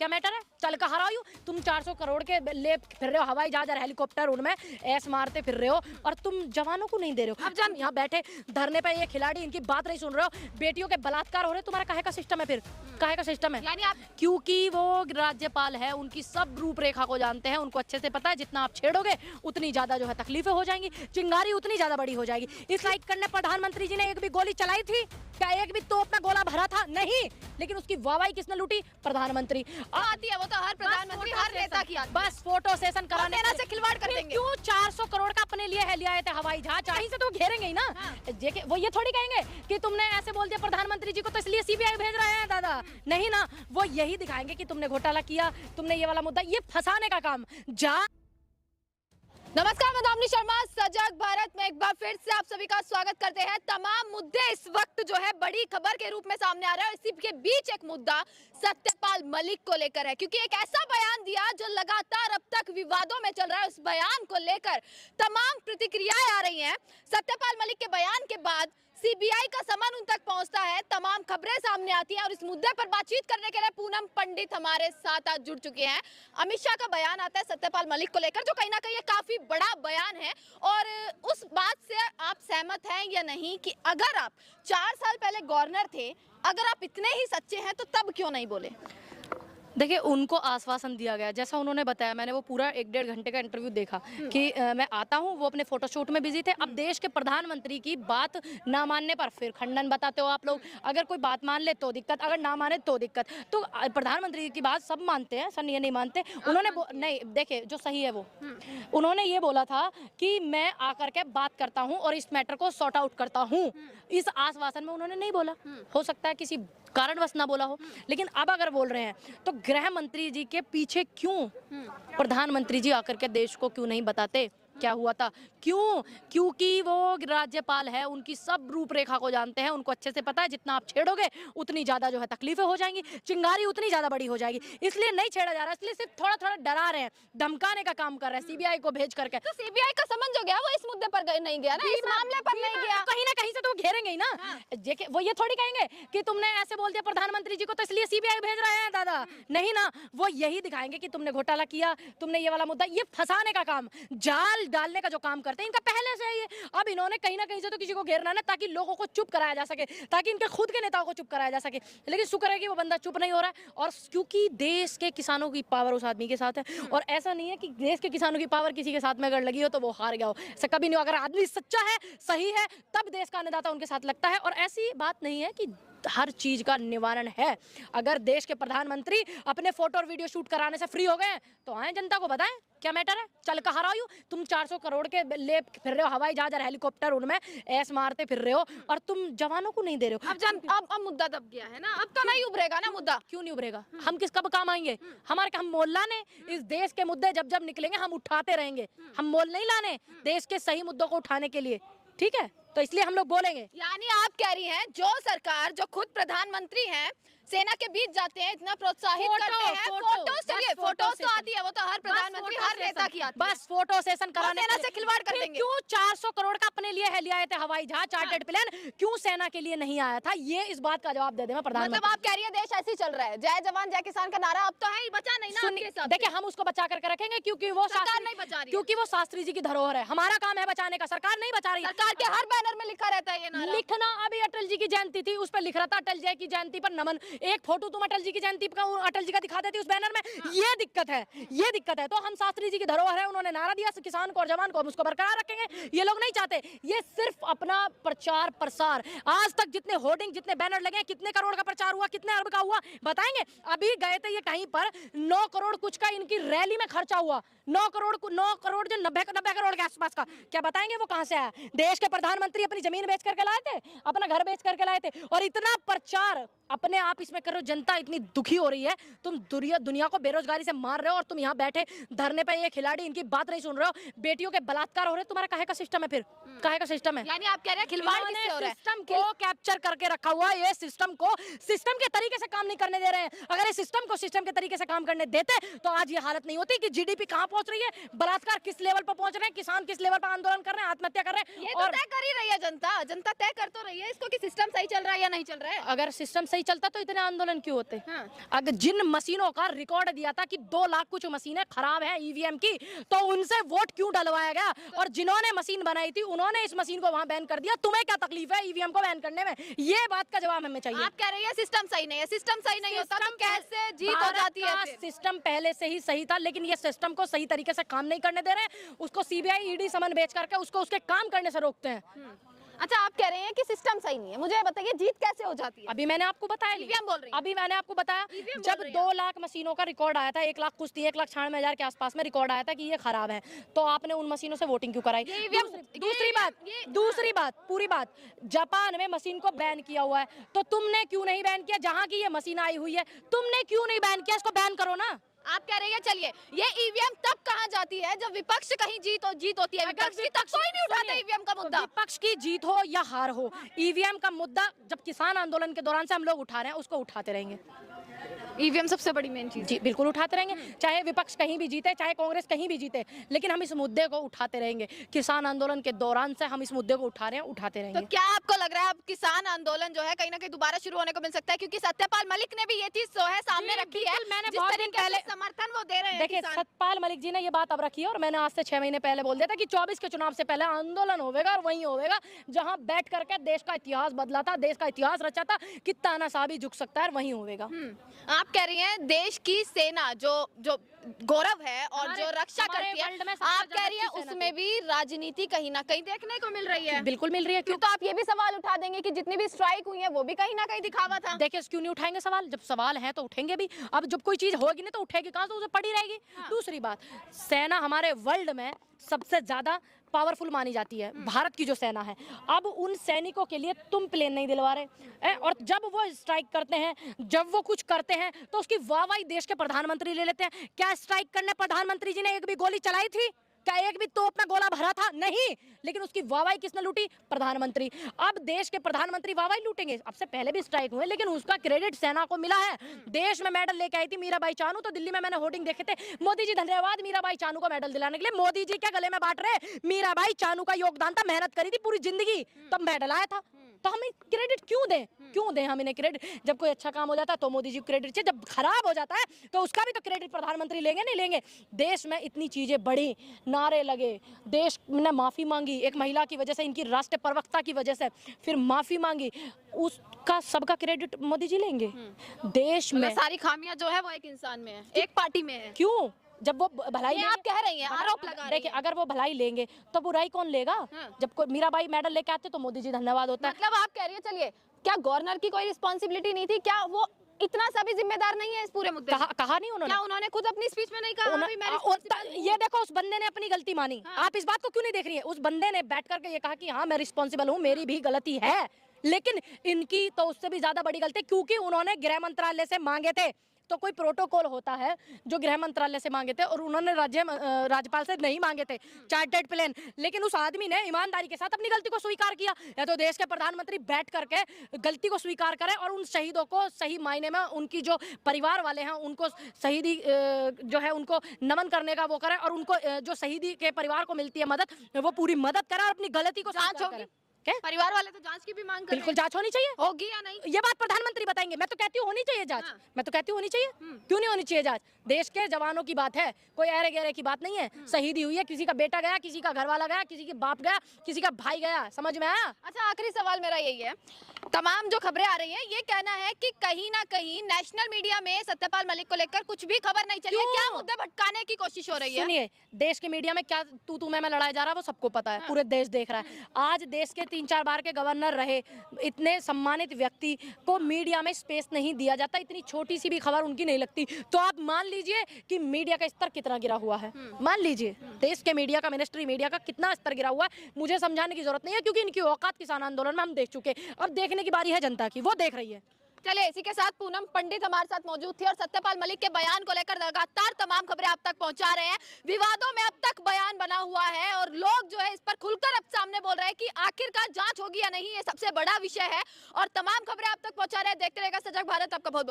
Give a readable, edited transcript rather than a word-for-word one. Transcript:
क्या मैटर है? चल कहाँ रहा हूँ? तुम 400 करोड़ के ले फिर रहे हो, हवाई जहाज और हेलीकॉप्टर उनमें ऐस मारते फिर रहे हो, और तुम जवानों को नहीं दे रहे हो। अब जान यहाँ बैठे धरने पे ये खिलाड़ी इनकी बात नहीं सुन रहे हो, बेटियों के बलात्कार हो रहे, तुम्हारा काहे का सिस्टम है फिर? काहे का सिस्टम है? यानी आप क्योंकि वो राज्यपाल है, उनकी सब रूपरेखा को जानते हैं, उनको अच्छे से पता है जितना आप छेड़ोगे उतनी ज्यादा जो है तकलीफें हो जाएंगी, चिंगारी उतनी ज्यादा बड़ी हो जाएगी। इस लाइक करने प्रधानमंत्री जी ने एक भी गोली चलाई थी क्या? एक भी तोप में गोला भरा था? नहीं, लेकिन उसकी वाहवाही किसने लूटी? प्रधानमंत्री। आती है वो तो हर प्रधानमंत्री हर नेता की आती है। बस फोटो सेशन कराने से खिलवाड़ कर देंगे। क्यों 400 करोड़ का अपने लिए है लिया थे हवाई जहाज, कहीं से तो घेरेंगे ही ना। वो ये थोड़ी कहेंगे कि तुमने ऐसे बोल दिया प्रधानमंत्री जी को तो इसलिए सीबीआई भेज रहे हैं दादा, नहीं ना, वो यही दिखाएंगे कि तुमने घोटाला किया, तुमने ये वाला मुद्दा, ये फंसाने का काम। नमस्कार, मैं दामिनी शर्मा, सजग भारत में एक बार फिर से आप सभी का स्वागत करते हैं। तमाम मुद्दे इस वक्त जो है बड़ी खबर के रूप में सामने आ रहा है। इसी के बीच एक मुद्दा सत्यपाल मलिक को लेकर है, क्योंकि एक ऐसा बयान दिया जो लगातार अब तक विवादों में चल रहा है। उस बयान को लेकर तमाम प्रतिक्रियाएं आ रही हैं। सत्यपाल मलिक के बयान के बाद सीबीआई का समन उन तक पहुंचता है, तमाम खबरें सामने आती हैं, और इस मुद्दे पर बातचीत करने के लिए पूनम पंडित हमारे साथ आज जुड़ चुके हैं। अमित शाह का बयान आता है सत्यपाल मलिक को लेकर, जो कहीं ना कहीं काफी बड़ा बयान है, और उस बात से आप सहमत हैं या नहीं कि अगर आप 4 साल पहले गवर्नर थे, अगर आप इतने ही सच्चे हैं तो तब क्यों नहीं बोले? देखिए, उनको आश्वासन दिया गया, जैसा उन्होंने बताया, मैंने वो पूरा 1-1.5 घंटे का इंटरव्यू देखा कि मैं आता हूँ, वो अपने फोटोशूट में बिजी थे। अब देश के प्रधानमंत्री की बात ना मानने पर फिर खंडन बताते हो आप लोग। अगर कोई बात मान ले तो दिक्कत, अगर ना माने तो दिक्कत। तो प्रधानमंत्री की बात सब मानते हैं, सन ये नहीं मानते। उन्होंने नहीं, देखिए जो सही है वो, उन्होंने ये बोला था कि मैं आकर के बात करता हूँ और इस मैटर को सॉर्ट आउट करता हूँ। इस आश्वासन में उन्होंने नहीं बोला, हो सकता है किसी कारणवश ना बोला हो, लेकिन अब अगर बोल रहे हैं तो गृह मंत्री जी के पीछे क्यों प्रधानमंत्री जी आकर के देश को क्यों नहीं बताते क्या हुआ था? क्यों? क्योंकि वो राज्यपाल है, उनकी सब रूपरेखा को जानते हैं, उनको अच्छे से पता है जितना आप छेड़ोगे उतनी ज्यादा जो है तकलीफें हो जाएंगी, चिंगारी उतनी ज्यादा बड़ी हो जाएगी, इसलिए नहीं छेड़ा जा रहा, इसलिए सिर्फ थोड़ा थोड़ा डरा रहे हैं, धमकाने का काम कर रहे हैं सीबीआई को भेज करके। तो सीबीआई का समन जो गया वो इस मुद्दे पर नहीं गया ना, इस मामले पर नहीं गया, कहीं ना कहीं से तो घेरेंगे ही ना। वो ये थोड़ी कहेंगे कि तुमने ऐसे बोल दिया प्रधानमंत्री जी को तो इसलिए सीबीआई भेज रहे हैं दादा, नहीं ना, वो यही दिखाएंगे कि तुमने घोटाला किया, तुमने ये वाला मुद्दा, ये फंसाने का काम, जाल डालने का जो काम करते हैं इनका पहले से है। अब इन्होंने कहीं ना कहीं से तो किसी को घेरना ना, ताकि लोगों को चुप कराया जा सके, ताकि इनके खुद के नेताओं को चुप कराया जा सके। लेकिन शुक्र है कि वो बंदा चुप नहीं हो रहा है, और क्योंकि देश के किसानों की पावर उस आदमी के साथ है, और ऐसा नहीं है कि देश के किसानों की पावर किसी के साथ में अगर लगी हो तो वो हार गया हो, ऐसा कभी नहीं हो। अगर आदमी सच्चा है, सही है, तब देश का अन्नदाता उनके साथ लगता है, और ऐसी बात नहीं है कि हर चीज का निवारण है। अगर देश के प्रधानमंत्री अपने फोटो और वीडियो शूट कराने से फ्री हो गए तो आए जनता को बताएं, क्या मैटर है? चल कहाँ रहा हूँ? तुम 400 करोड़ के ले फिर रहे हो, हवाई जहाज और हेलीकॉप्टर उनमें ऐस मारते फिर रहे हो, और तुम जवानों को नहीं दे रहे हो। अब मुद्दा दब गया है ना, अब तो नहीं उभरेगा ना मुद्दा। क्यों नहीं उभरेगा? हम किस कब काम आएंगे? हम मोल लाने? इस देश के मुद्दे जब जब निकलेंगे हम उठाते रहेंगे, हम मोल नहीं लाने देश के सही मुद्दों को उठाने के लिए, ठीक है? तो इसलिए हम लोग बोलेंगे। यानी आप कह रही हैं जो सरकार, जो खुद प्रधानमंत्री हैं, सेना के बीच जाते हैं, इतना प्रोत्साहित करते हैं, फोटोस, चलिए फोटोस तो आती है, वो तो हर प्रधानमंत्री हर नेता की आती है, बस फोटो सेशन कराने सेना से खिलवाड़ कर देंगे। क्यों 400 करोड़ का अपने लिए है लिया थे हवाई जहाज, चार्टर्ड प्लेन, क्यों सेना के लिए नहीं आया था? ये इस बात का जवाब दे दे मैं प्रधानमंत्री। मतलब आप कह रही है देश ऐसे ही चल रहा है, जय जवान जय किसान का नारा अब तो है ही, बचा नहीं ना। देखिए, हम उसको बचा करके रखेंगे, क्योंकि वो सरकार नहीं बचा रही, क्योंकि वो शास्त्री जी की धरोहर है, हमारा काम है बचाने का, सरकार नहीं बचा रही। सरकार के हर बैनर में लिखा रहता है ये नारा। लिखना, अभी अटल जी की जयंती थी, उस पर लिख रहा था अटल जी की जयंती पर नमन, एक फोटो तुम अटल जी की जयंती का अटल जी का दिखा देती उस बैनर में, ये दिक्कत है, ये दिक्कत है। तो हम शास्त्री जी की धरोहर है, उन्होंने नारा दिया किसान को और जवान को, हम उसको बरकरार रखेंगे, ये लोग नहीं चाहते। ये सिर्फ अपना प्रचार प्रसार, आज तक जितने होर्डिंग, जितने बैनर लगे, कितने करोड़ का प्रचार हुआ, कितने अरब का हुआ बताएंगे? अभी गए थे ये कहीं पर, 9 करोड़ कुछ का इनकी रैली में खर्चा हुआ, 9 करोड़ जो 90 करोड़ के आसपास का, क्या बताएंगे वो कहां से आया? देश के प्रधानमंत्री अपनी जमीन बेच करके लाए थे, अपना घर बेच करके लाए थे, और इतना प्रचार अपने आप इसमें कर रहे हो। जनता इतनी दुखी हो रही है, तुम दुनिया को बेरोजगारी से मार रहे हो, और तुम यहाँ बैठे धरने पे ये खिलाड़ी इनकी बात नहीं सुन रहे हो, बेटियों के बलात्कार हो रहे, तुम्हारा काहे का सिस्टम है फिर? काहे का सिस्टम है? यानी आप कह रहे हैं खिलवाड़ किससे हो रहा है? सिस्टम को कैप्चर करके रखा हुआ है, ये सिस्टम को सिस्टम के तरीके से काम नहीं करने दे रहे हैं। अगर ये सिस्टम को सिस्टम के तरीके से काम करने देते तो आज ये हालत नहीं होती कि जीडीपी कहां पहुंच रही है, बलात्कार किस लेवल पर पहुंच रहे हैं, किसान किस लेवल पर आंदोलन कर रहे हैं, आत्महत्या कर रहे हैं। ये तो तय कर ही रही है जनता, जनता तय कर तो रही है इसको कि सिस्टम सही चल रहा है या नहीं चल रहा है। अगर सिस्टम सही चलता तो इतने आंदोलन क्यों होते? हाँ। अगर जिन मशीनों का रिकॉर्ड दिया था कि 2 लाख कुछ मशीनें खराब हैं ईवीएम की, तो उनसे वोट क्यों डलवाया गया? और जिन्होंने मशीन बनाई थी उन्होंने इस मशीन को वहां बैन कर दिया। तुम्हें क्या तकलीफ है ईवीएम को बैन करने में? ये बात का जवाब हमें चाहिए। आप कह रही है सिस्टम सही नहीं है, सिस्टम सही नहीं होता तो कैसे जीत हो जाती है फिर? सिस्टम पहले से ही सही था, लेकिन ये सिस्टम को सही तरीके से काम नहीं करने दे रहे हैं। उसको सीबीआई ईडी समन भेज करके उसको उसके काम करने से रोकते हैं। अच्छा, आप कह रहे हैं कि सिस्टम सही नहीं है, मुझे बताइए जीत कैसे हो जाती है? अभी मैंने आपको बताया, ईवीएम बोल रही हैं। अभी मैंने आपको बताया, ईवीएम जब बोल रही 2 लाख मशीनों का रिकॉर्ड आया था, 1 लाख कुछ थी, 1,96,000 के आसपास में रिकॉर्ड आया था कि ये खराब है, तो आपने उन मशीनों से वोटिंग क्यों कराई? दूसरी बात, पूरी बात, जापान में मशीन को बैन किया हुआ है, तो तुमने क्यों नहीं बैन किया? जहां की ये मशीन आई हुई है, तुमने क्यों नहीं बैन किया? इसको बैन करो ना। आप कह रही है, चलिए ये ईवीएम तब कहाँ जाती है जब विपक्ष कहीं जीत होती है, विपक्ष की तब कोई नहीं उठाता ईवीएम का मुद्दा। विपक्ष की जीत हो या हार हो, ईवीएम का मुद्दा जब किसान आंदोलन के दौरान से हम लोग उठा रहे हैं, उसको उठाते रहेंगे। ईवीएम सबसे बड़ी मेन चीज। जी बिल्कुल उठाते रहेंगे, चाहे विपक्ष कहीं भी जीते, चाहे कांग्रेस कहीं भी जीते, लेकिन हम इस मुद्दे को उठाते रहेंगे। किसान आंदोलन के दौरान से हम इस मुद्दे को उठा रहे हैं, उठाते रहेंगे। तो क्या आपको लग रहा है अब किसान आंदोलन जो है कहीं ना कहीं दोबारा शुरू होने को मिल सकता है? क्योंकि सत्यपाल मलिक ने भी ये चीज जो है सामने रखी है, मैंने जिस बहुत दिन तरीके से पहले समर्थन वो दे रहे हैं देखिए, किसान। सतपाल मलिक जी ने ये बात अब रखी है, और मैंने आज से 6 महीने पहले बोल दिया था कि 24 के चुनाव से पहले आंदोलन होगा, और वही होगा जहां बैठ करके देश का इतिहास बदला था, देश का इतिहास रचा था कि तानाशाह भी झुक सकता है, वही होगा। आप कह रही हैं देश की सेना जो गौरव है और जो रक्षा करती है, आप कह रही हैं उसमें भी राजनीति कहीं ना कहीं देखने को मिल रही है। बिल्कुल मिल रही है। क्यों? तो आप ये भी सवाल उठा देंगे कि जितनी भी स्ट्राइक हुई है वो भी कहीं ना कहीं दिखावा था। देखिए, क्यों नहीं उठाएंगे सवाल? जब सवाल है तो उठेंगे भी। अब जब कोई चीज होगी नहीं तो उठेगी कहां से? उसे पड़ी रहेगी। दूसरी बात, सेना हमारे वर्ल्ड में सबसे ज्यादा पावरफुल मानी जाती है, भारत की जो सेना है। अब उन सैनिकों के लिए तुम प्लेन नहीं दिलवा रहे, और जब वो स्ट्राइक करते हैं, जब वो कुछ करते हैं, तो उसकी वाहवाही देश के प्रधानमंत्री ले लेते हैं। क्या स्ट्राइक करने प्रधानमंत्री जी ने एक भी गोली चलाई थी? क्या एक भी तोप में गोला भरा था? नहीं। लेकिन उसकी वाहवाही किसने लूटी? प्रधानमंत्री। अब देश के प्रधानमंत्री वाहवाही लूटेंगे? अब से पहले भी स्ट्राइक हुए, लेकिन उसका क्रेडिट सेना को मिला है। देश में मेडल लेके आई थी मीराबाई चानू, तो दिल्ली में मैंने होर्डिंग देखे थे, मोदी जी धन्यवाद मीराबाई चानू को मेडल दिलाने के लिए। मोदी जी क्या गले में बांट रहे? मीराबाई चानू का योगदान था, मेहनत करी थी पूरी जिंदगी, तब मेडल आया था। तो हमें क्रेडिट क्यों दें? क्यों दें हम इन्हें क्रेडिट? जब कोई अच्छा काम हो जाता है तो मोदी जी को क्रेडिट चाहिए, जब खराब हो जाता है तो उसका भी तो क्रेडिट प्रधानमंत्री लेंगे? नहीं लेंगे। देश में इतनी चीजें बढ़ी, नारे लगे, देश ने माफी मांगी एक महिला की वजह से, इनकी राष्ट्रीय प्रवक्ता की वजह से, फिर माफी मांगी, उसका सबका क्रेडिट मोदी जी लेंगे? देश में सारी खामियां जो है वो एक इंसान में है, एक पार्टी में है। क्यों? जब वो भलाई ये आप कह रही हैं, आरोप लगा रही हैं। देखिए, अगर वो भलाई लेंगे तो बुराई कौन लेगा? जब कोई मीराबाई मेडल लेके आते तो मोदी जी धन्यवाद होता है। मतलब आप कह रही है, चलिए क्या गवर्नर की कोई रिस्पॉन्सिबिलिटी नहीं थी? क्या वो इतना सा भी जिम्मेदार नहीं है इस पूरे मुद्दे में? कहा नहीं उन्होंने? क्या उन्होंने खुद अपनी स्पीच में नहीं कहा? हाँ, मैं ये देखो, उस बंदे ने अपनी गलती मानी। आप इस बात को क्यों नहीं देख रही है? उस बंदे ने बैठ करके ये कहा कि हाँ मैं रिस्पॉन्सिबल हूँ, मेरी भी गलती है, लेकिन इनकी तो उससे भी ज्यादा बड़ी गलती, क्योंकि उन्होंने गृह मंत्रालय से मांगे थे। तो कोई प्रोटोकॉल होता है जो गृह मंत्रालय से मांगे थे, और उन्होंने राज्यपाल से नहीं मांगे थे चार्टर्ड प्लेन। लेकिन उस आदमी ने ईमानदारी के साथ अपनी गलती को स्वीकार किया। या तो देश के प्रधानमंत्री बैठ करके गलती को स्वीकार करें और उन शहीदों को सही मायने में, उनकी जो परिवार वाले हैं उनको शहीदी जो है उनको नमन करने का वो करें, और उनको जो शहीदी के परिवार को मिलती है मदद, वो पूरी मदद करें और अपनी गलती को स्वीकार करें। क्या? परिवार वाले तो जांच की भी मांग कर रहे हैं। बिल्कुल जांच होनी चाहिए। होगी या नहीं ये बात प्रधानमंत्री बताएंगे। मैं तो कहती हूँ होनी चाहिए जांच। मैं तो कहती हूँ होनी चाहिए। क्यों नहीं होनी चाहिए जांच? देश के जवानों की बात है, कोई अरे गहरे की बात नहीं है। शहीदी हुई है, किसी का बेटा गया, किसी का घर वाला गया, किसी के बाप गया, किसी का भाई गया। समझ में आया? अच्छा, आखिरी सवाल मेरा यही है, तमाम जो खबरें आ रही हैं ये कहना है कि कहीं ना कहीं नेशनल मीडिया में सत्यपाल मलिक को लेकर कुछ भी खबर नहीं चली है। क्या मुद्दे भटकाने की कोशिश हो रही है? सुनिए, देश के मीडिया में क्या तू में लड़ाया जा रहा है वो सबको पता है, पूरे देश देख रहा है। आज देश के 3-4 बार के गवर्नर रहे इतने सम्मानित व्यक्ति को मीडिया में स्पेस नहीं दिया जाता, इतनी छोटी सी भी खबर उनकी नहीं लगती। तो आप मान लीजिए कि मीडिया का स्तर कितना गिरा हुआ है। मान लीजिए देश के मीडिया का, मिनिस्ट्री मीडिया का कितना स्तर गिरा हुआ है। मुझे समझाने की जरूरत नहीं है, क्योंकि इनकी औकात किसान आंदोलन में हम देख चुके। अब देखने की बारी है जनता की, वो देख रही है। चलिए, इसी के साथ पूनम पंडित हमारे साथ मौजूद थी और सत्यपाल मलिक के बयान को लेकर लगातार तमाम खबरें आप तक पहुंचा रहे हैं। विवादों में अब तक बयान बना हुआ है और लोग जो है इस पर खुलकर अब सामने बोल रहे हैं कि आखिरकार जांच होगी या नहीं, ये सबसे बड़ा विषय है। और तमाम खबरें आप तक पहुंचा रहे हैं। देखते रहेगा सजग भारत। आपका बहुत